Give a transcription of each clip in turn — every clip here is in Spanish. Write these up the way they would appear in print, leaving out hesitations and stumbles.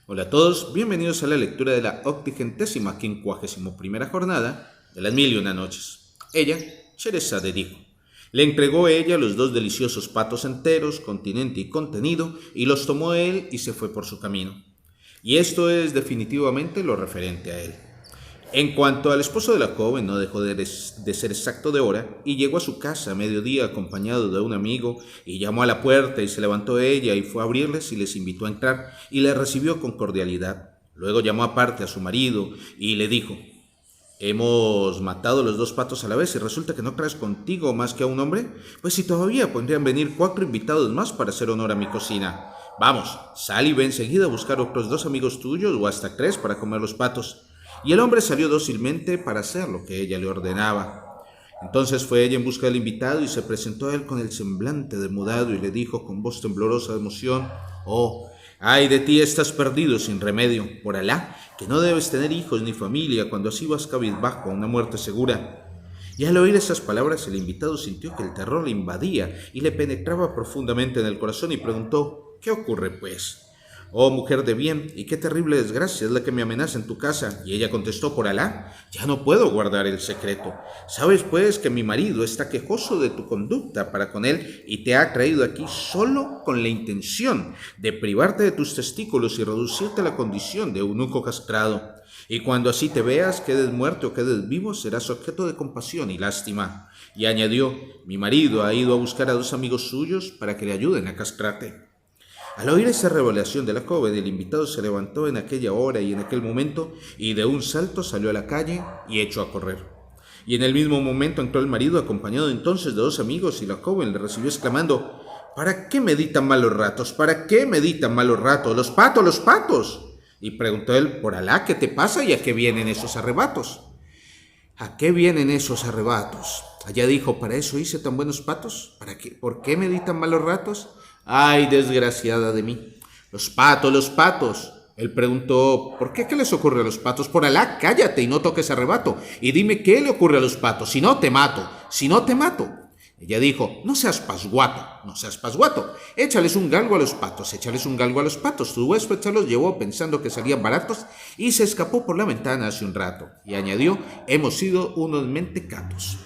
Hola a todos, bienvenidos a la lectura de la 81ª jornada de las Mil y Una Noches. Ella, Sherazade, dijo. Le entregó ella los dos deliciosos patos enteros, continente y contenido, y los tomó él y se fue por su camino. Y esto es definitivamente lo referente a él. En cuanto al esposo de la joven, no dejó de ser exacto de hora y llegó a su casa a mediodía acompañado de un amigo y llamó a la puerta y se levantó ella y fue a abrirles y les invitó a entrar y les recibió con cordialidad. Luego llamó aparte a su marido y le dijo: hemos matado los dos patos a la vez y resulta que no traes contigo más que a un hombre. Pues si todavía podrían venir 4 invitados más para hacer honor a mi cocina. Vamos, sal y ve enseguida a buscar otros 2 amigos tuyos o hasta 3 para comer los patos. Y el hombre salió dócilmente para hacer lo que ella le ordenaba. Entonces fue ella en busca del invitado y se presentó a él con el semblante demudado y le dijo con voz temblorosa de emoción: oh, ay de ti, estás perdido sin remedio, por Alá, que no debes tener hijos ni familia cuando así vas cabizbajo a una muerte segura. Y al oír esas palabras el invitado sintió que el terror le invadía y le penetraba profundamente en el corazón y preguntó: ¿qué ocurre pues? Oh mujer de bien, y qué terrible desgracia es la que me amenaza en tu casa. Y ella contestó: por Alá, ya no puedo guardar el secreto. Sabes pues que mi marido está quejoso de tu conducta para con él y te ha traído aquí solo con la intención de privarte de tus testículos y reducirte a la condición de eunuco castrado. Y cuando así te veas, quedes muerto o quedes vivo, serás objeto de compasión y lástima. Y añadió: mi marido ha ido a buscar a 2 amigos suyos para que le ayuden a castrarte. Al oír esa revelación de la joven, el invitado se levantó en aquella hora y en aquel momento, y de un salto salió a la calle y echó a correr. Y en el mismo momento entró el marido, acompañado entonces de 2 amigos, y la joven le recibió exclamando: ¿para qué meditan malos ratos? ¿Para qué meditan malos ratos? ¡Los patos, los patos! Y preguntó él: por Alá, ¿qué te pasa y a qué vienen esos arrebatos? ¿A qué vienen esos arrebatos? Allá dijo: para eso hice tan buenos patos. ¿Para qué? ¿Por qué meditan malos ratos? ¡Ay, desgraciada de mí! Los patos, los patos. Él preguntó: ¿por qué? ¿Qué les ocurre a los patos? Por Alá, cállate y no toques arrebato. Y dime qué le ocurre a los patos. Si no, te mato. Si no, te mato. Ella dijo: no seas pasguato, no seas pasguato. Échales un galgo a los patos, échales un galgo a los patos. Tu huésped se los llevó pensando que salían baratos y se escapó por la ventana hace un rato. Y añadió: hemos sido unos mentecatos.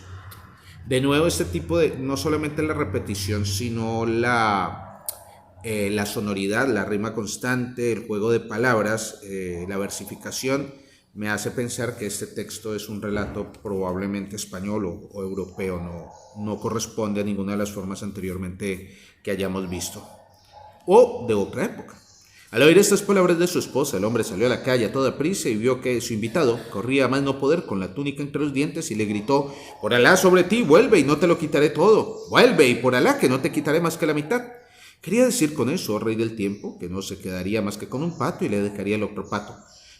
De nuevo, este tipo de, no solamente la repetición, sino la sonoridad, la rima constante, el juego de palabras, la versificación, me hace pensar que este texto es un relato probablemente español o europeo, no corresponde a ninguna de las formas anteriormente que hayamos visto, o de otra época. Al oír estas palabras de su esposa, el hombre salió a la calle a toda prisa y vio que su invitado corría a más no poder con la túnica entre los dientes y le gritó: por Alá sobre ti, vuelve y no te lo quitaré todo. Vuelve y por Alá que no te quitaré más que la mitad. Quería decir con eso, rey del tiempo, que no se quedaría más que con un pato y le dejaría el otro pato.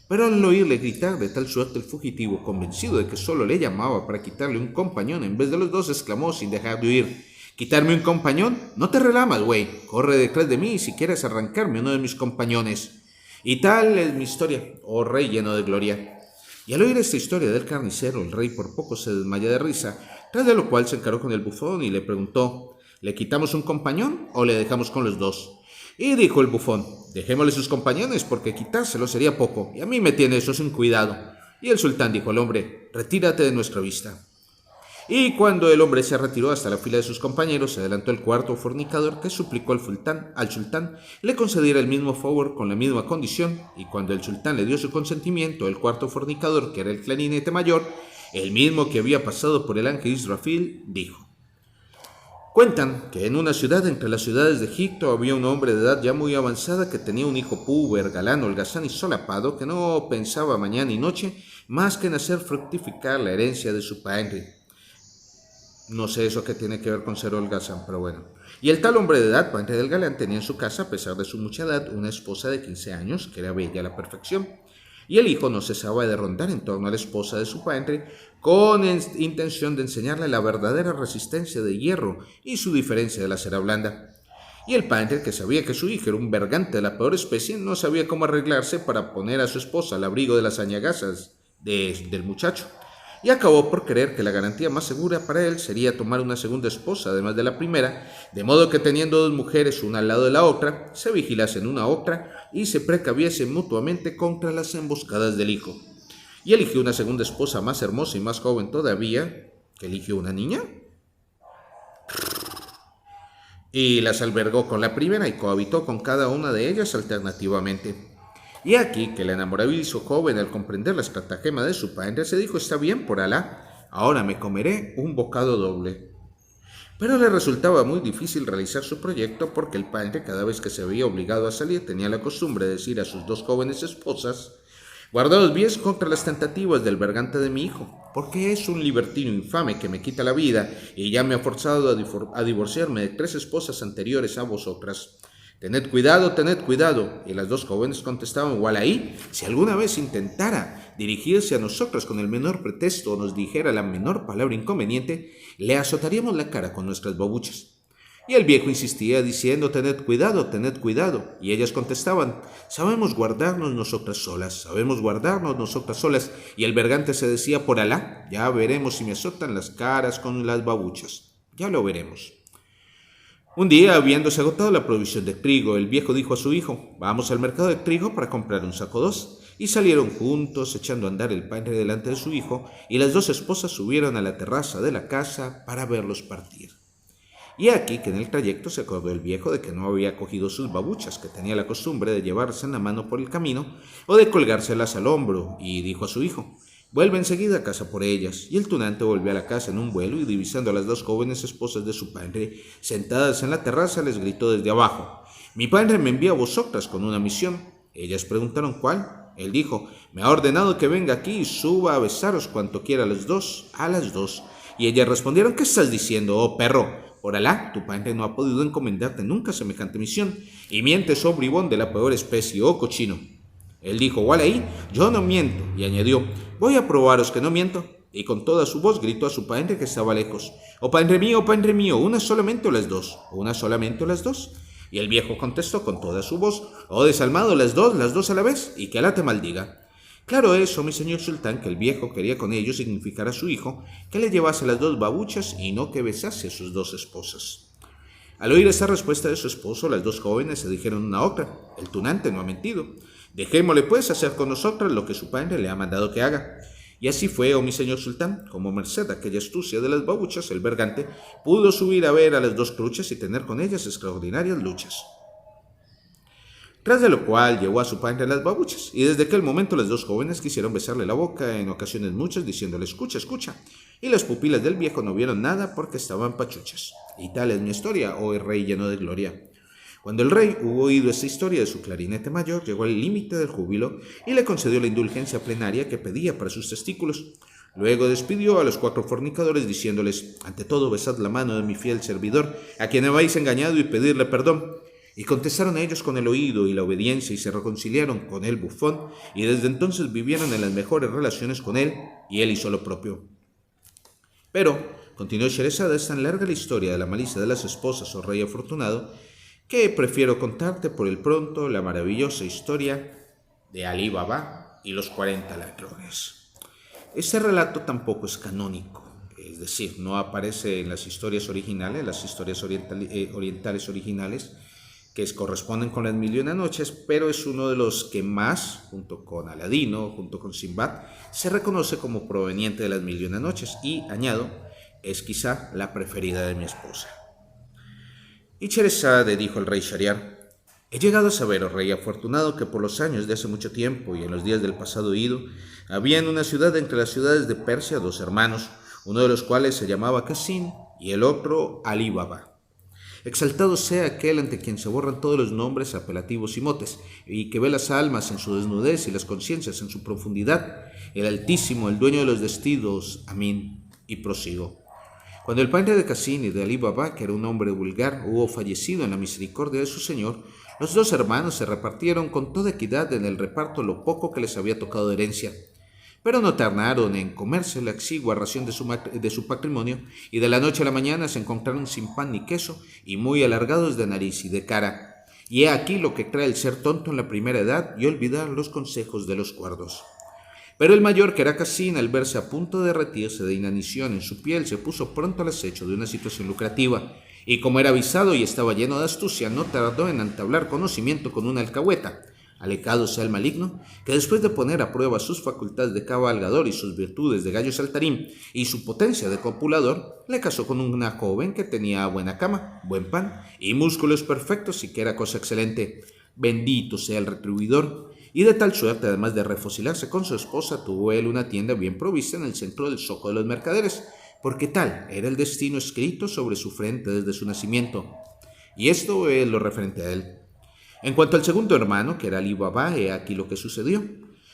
Pero al oírle gritar de tal suerte, el fugitivo, convencido de que solo le llamaba para quitarle un compañón en vez de los 2, exclamó sin dejar de huir: ¿quitarme un compañón? No te relamas, güey. Corre detrás de mí si quieres arrancarme uno de mis compañones. Y tal es mi historia, oh rey lleno de gloria. Y al oír esta historia del carnicero, el rey por poco se desmaya de risa, tras de lo cual se encaró con el bufón y le preguntó: ¿le quitamos un compañón o le dejamos con los 2? Y dijo el bufón: dejémosle sus compañones, porque quitárselo sería poco, y a mí me tiene eso sin cuidado. Y el sultán dijo al hombre: retírate de nuestra vista. Y cuando el hombre se retiró hasta la fila de sus compañeros, se adelantó el cuarto fornicador, que suplicó al sultán le concediera el mismo favor con la misma condición, y cuando el sultán le dio su consentimiento, el cuarto fornicador, que era el clarinete mayor, el mismo que había pasado por el ángel Israfil, dijo: cuentan que en una ciudad entre las ciudades de Egipto había un hombre de edad ya muy avanzada que tenía un hijo púber, galán, holgazán y solapado, que no pensaba mañana y noche más que en hacer fructificar la herencia de su padre. No sé eso que tiene que ver con ser holgazán, pero bueno. Y el tal hombre de edad, padre del galán, tenía en su casa, a pesar de su mucha edad, una esposa de 15 años, que era bella a la perfección. Y el hijo no cesaba de rondar en torno a la esposa de su padre, con intención de enseñarle la verdadera resistencia de hierro y su diferencia de la cera blanda. Y el padre, que sabía que su hijo era un bergante de la peor especie, no sabía cómo arreglarse para poner a su esposa al abrigo de las añagazas del muchacho. y acabó por creer que la garantía más segura para él sería tomar una segunda esposa además de la primera, de modo que teniendo dos mujeres una al lado de la otra, se vigilasen una a otra y se precaviesen mutuamente contra las emboscadas del hijo. Y eligió una segunda esposa más hermosa y más joven todavía, que eligió una niña, y las albergó con la primera y cohabitó con cada una de ellas alternativamente. Y aquí que el enamoradizo joven, al comprender la estratagema de su padre, se dijo: está bien, por Alá, ahora me comeré un bocado doble. Pero le resultaba muy difícil realizar su proyecto porque el padre, cada vez que se veía obligado a salir, tenía la costumbre de decir a sus dos jóvenes esposas: guardaos bien contra las tentativas del bergante de mi hijo, porque es un libertino infame que me quita la vida y ya me ha forzado a divorciarme de 3 esposas anteriores a vosotras. Tened cuidado. Y las dos jóvenes contestaban: Walaí, si alguna vez intentara dirigirse a nosotros con el menor pretexto o nos dijera la menor palabra inconveniente, le azotaríamos la cara con nuestras babuchas. Y el viejo insistía diciendo: tened cuidado. Y ellas contestaban: sabemos guardarnos nosotras solas. Y el bergante se decía: por Alá, ya veremos si me azotan las caras con las babuchas. Ya lo veremos. Un día, habiéndose agotado la provisión de trigo, el viejo dijo a su hijo: vamos al mercado de trigo para comprar un saco 2. Y salieron juntos, echando a andar el padre delante de su hijo, y las dos esposas subieron a la terraza de la casa para verlos partir. Y aquí que en el trayecto se acordó el viejo de que no había cogido sus babuchas, que tenía la costumbre de llevarse en la mano por el camino o de colgárselas al hombro, y dijo a su hijo: vuelve enseguida a casa por ellas. Y el tunante volvió a la casa en un vuelo y, divisando a las dos jóvenes esposas de su padre sentadas en la terraza, les gritó desde abajo: mi padre me envía a vosotras con una misión. Ellas preguntaron: ¿cuál? Él dijo: me ha ordenado que venga aquí y suba a besaros cuanto quiera a las dos. Y ellas respondieron: ¿qué estás diciendo, oh perro? Por Alá, tu padre no ha podido encomendarte nunca semejante misión, y mientes, oh bribón de la peor especie, oh cochino. Él dijo: Walaí, yo no miento, y añadió: voy a probaros que no miento. Y con toda su voz gritó a su padre que estaba lejos: oh padre mío, una solamente o las dos. Y el viejo contestó con toda su voz: oh desalmado, las dos a la vez, y que Alá te maldiga. Claro es, oh mi señor sultán, que el viejo quería con ello significar a su hijo que le llevase las dos babuchas y no que besase a sus dos esposas. Al oír esta respuesta de su esposo, las dos jóvenes se dijeron una a otra: el tunante no ha mentido. Dejémosle pues hacer con nosotras lo que su padre le ha mandado que haga. Y así fue, oh mi señor sultán, como merced a aquella astucia de las babuchas, el bergante pudo subir a ver a las dos truchas y tener con ellas extraordinarias luchas. Tras de lo cual llevó a su padre las babuchas, y desde aquel momento las dos jóvenes quisieron besarle la boca en ocasiones muchas, diciéndole: escucha, y las pupilas del viejo no vieron nada porque estaban pachuchas. Y tal es mi historia, oh rey lleno de gloria. Cuando el rey hubo oído esta historia de su clarinete mayor, llegó al límite del júbilo y le concedió la indulgencia plenaria que pedía para sus testículos. Luego despidió a los 4 fornicadores diciéndoles: ante todo besad la mano de mi fiel servidor, a quien habéis engañado, y pedirle perdón. Y contestaron a ellos con el oído y la obediencia, y se reconciliaron con el bufón, y desde entonces vivieron en las mejores relaciones con él, y él hizo lo propio. Pero, continuó Sherezada, es tan larga la historia de la malicia de las esposas, oh rey afortunado, que prefiero contarte por el pronto la maravillosa historia de Alí Baba y los 40 ladrones. Este relato tampoco es canónico, es decir, no aparece en las historias originales, las historias orientales originales, que corresponden con las Mil y Una Noches, pero es uno de los que más, junto con Aladino, junto con Simbad, se reconoce como proveniente de las Mil y Una Noches, y, añado, es quizá la preferida de mi esposa. Y Sherezade dijo al rey Shahriar: he llegado a saber, oh rey afortunado, que por los años de hace mucho tiempo y en los días del pasado ido, había en una ciudad entre las ciudades de Persia 2 hermanos, uno de los cuales se llamaba Casín y el otro Alí Baba. Exaltado sea aquel ante quien se borran todos los nombres, apelativos y motes, y que ve las almas en su desnudez y las conciencias en su profundidad, el Altísimo, el dueño de los destinos. Amén. Y prosigo. Cuando el padre de Casín y de Alí Baba, que era un hombre vulgar, hubo fallecido en la misericordia de su señor, los 2 hermanos se repartieron con toda equidad en el reparto lo poco que les había tocado de herencia. Pero no tardaron en comerse la exigua ración de su patrimonio, y de la noche a la mañana se encontraron sin pan ni queso y muy alargados de nariz y de cara. Y he aquí lo que trae el ser tonto en la primera edad y olvidar los consejos de los cuerdos. Pero el mayor, que era Casín, al verse a punto de derretirse de inanición en su piel, se puso pronto al acecho de una situación lucrativa, y como era avisado y estaba lleno de astucia, no tardó en entablar conocimiento con una alcahueta. Alecado sea el maligno, que después de poner a prueba sus facultades de cabalgador y sus virtudes de gallo saltarín y su potencia de copulador, le casó con una joven que tenía buena cama, buen pan y músculos perfectos, y que era cosa excelente. Bendito sea el retribuidor. Y de tal suerte, además de refocilarse con su esposa, tuvo él una tienda bien provista en el centro del zoco de los mercaderes, porque tal era el destino escrito sobre su frente desde su nacimiento. Y esto es lo referente a él. En cuanto al segundo hermano, que era Ali Baba, he aquí lo que sucedió.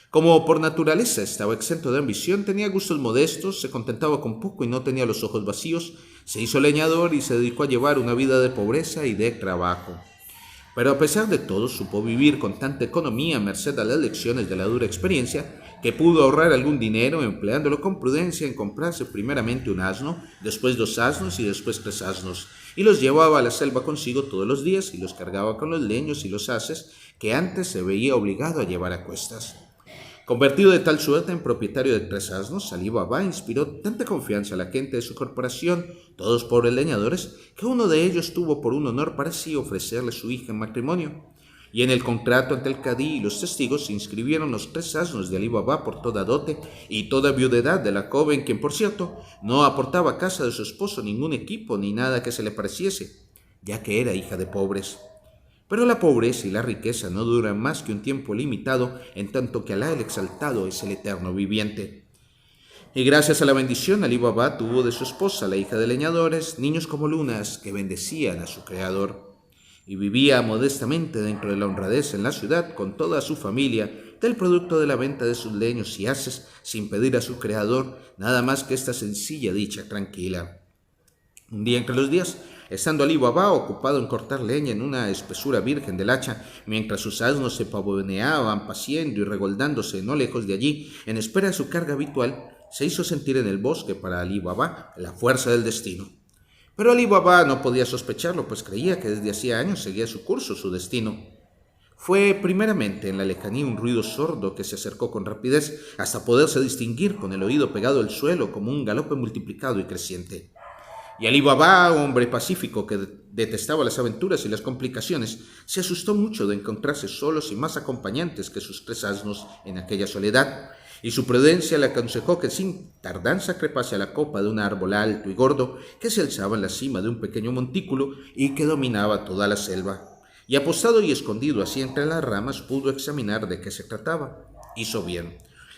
Como por naturaleza estaba exento de ambición, tenía gustos modestos, se contentaba con poco y no tenía los ojos vacíos, se hizo leñador y se dedicó a llevar una vida de pobreza y de trabajo. Pero a pesar de todo, supo vivir con tanta economía, merced a las lecciones de la dura experiencia, que pudo ahorrar algún dinero empleándolo con prudencia en comprarse primeramente un asno, después 2 asnos y después 3 asnos, y los llevaba a la selva consigo todos los días y los cargaba con los leños y los haces que antes se veía obligado a llevar a cuestas. Convertido de tal suerte en propietario de 3 asnos, Ali Baba inspiró tanta confianza a la gente de su corporación, todos pobres leñadores, que uno de ellos tuvo por un honor para sí ofrecerle su hija en matrimonio. Y en el contrato ante el cadí y los testigos se inscribieron los 3 asnos de Ali Baba por toda dote y toda viudedad de la joven, quien, por cierto, no aportaba a casa de su esposo ningún equipo ni nada que se le pareciese, ya que era hija de pobres. Pero la pobreza y la riqueza no duran más que un tiempo limitado, en tanto que Alá el Exaltado es el eterno viviente. Y gracias a la bendición, Ali Baba tuvo de su esposa, la hija de leñadores, niños como lunas que bendecían a su Creador. Y vivía modestamente dentro de la honradez en la ciudad con toda su familia, del producto de la venta de sus leños y haces, sin pedir a su Creador nada más que esta sencilla dicha tranquila. Un día entre los días, estando Ali Baba ocupado en cortar leña en una espesura virgen del hacha, mientras sus asnos se pavoneaban paciendo y regoldándose no lejos de allí, en espera de su carga habitual, se hizo sentir en el bosque para Ali Baba la fuerza del destino. Pero Ali Baba no podía sospecharlo, pues creía que desde hacía años seguía su curso, su destino. Fue primeramente en la lejanía un ruido sordo que se acercó con rapidez hasta poderse distinguir con el oído pegado al suelo como un galope multiplicado y creciente. Y Ali Baba, hombre pacífico que detestaba las aventuras y las complicaciones, se asustó mucho de encontrarse solo sin más acompañantes que sus 3 asnos en aquella soledad, y su prudencia le aconsejó que sin tardanza trepase a la copa de un árbol alto y gordo que se alzaba en la cima de un pequeño montículo y que dominaba toda la selva. Y apostado y escondido así entre las ramas pudo examinar de qué se trataba. Hizo bien,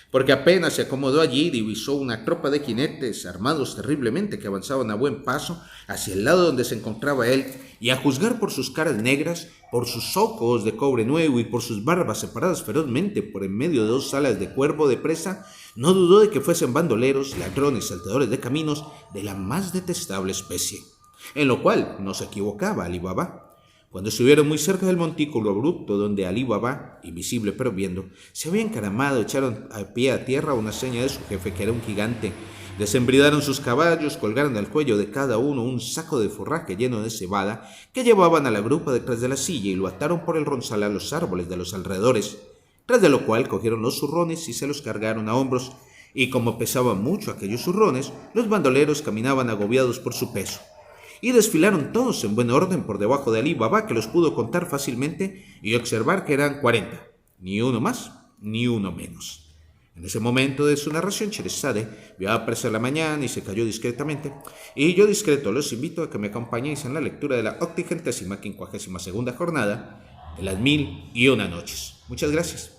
porque apenas se acomodó allí divisó una tropa de jinetes armados terriblemente que avanzaban a buen paso hacia el lado donde se encontraba él, y a juzgar por sus caras negras, por sus ojos de cobre nuevo y por sus barbas separadas ferozmente por en medio de 2 alas de cuervo de presa, no dudó de que fuesen bandoleros, ladrones, salteadores de caminos de la más detestable especie, en lo cual no se equivocaba Ali Baba. Cuando estuvieron muy cerca del montículo abrupto donde Ali Baba, invisible pero viendo, se había encaramado, echaron a pie a tierra una seña de su jefe, que era un gigante. Desembridaron sus caballos, colgaron al cuello de cada uno un saco de forraje lleno de cebada que llevaban a la grupa detrás de la silla y lo ataron por el ronzal a los árboles de los alrededores, tras de lo cual cogieron los zurrones y se los cargaron a hombros, y como pesaban mucho aquellos zurrones, los bandoleros caminaban agobiados por su peso. Y desfilaron todos en buen orden por debajo de Ali Baba, que los pudo contar fácilmente y observar que eran 40, ni uno más ni uno menos. En ese momento de su narración, Sherezade vio aparecer la mañana y se cayó discretamente, y yo discreto los invito a que me acompañéis en la lectura de la 852ª jornada de las 1001 noches. Muchas gracias.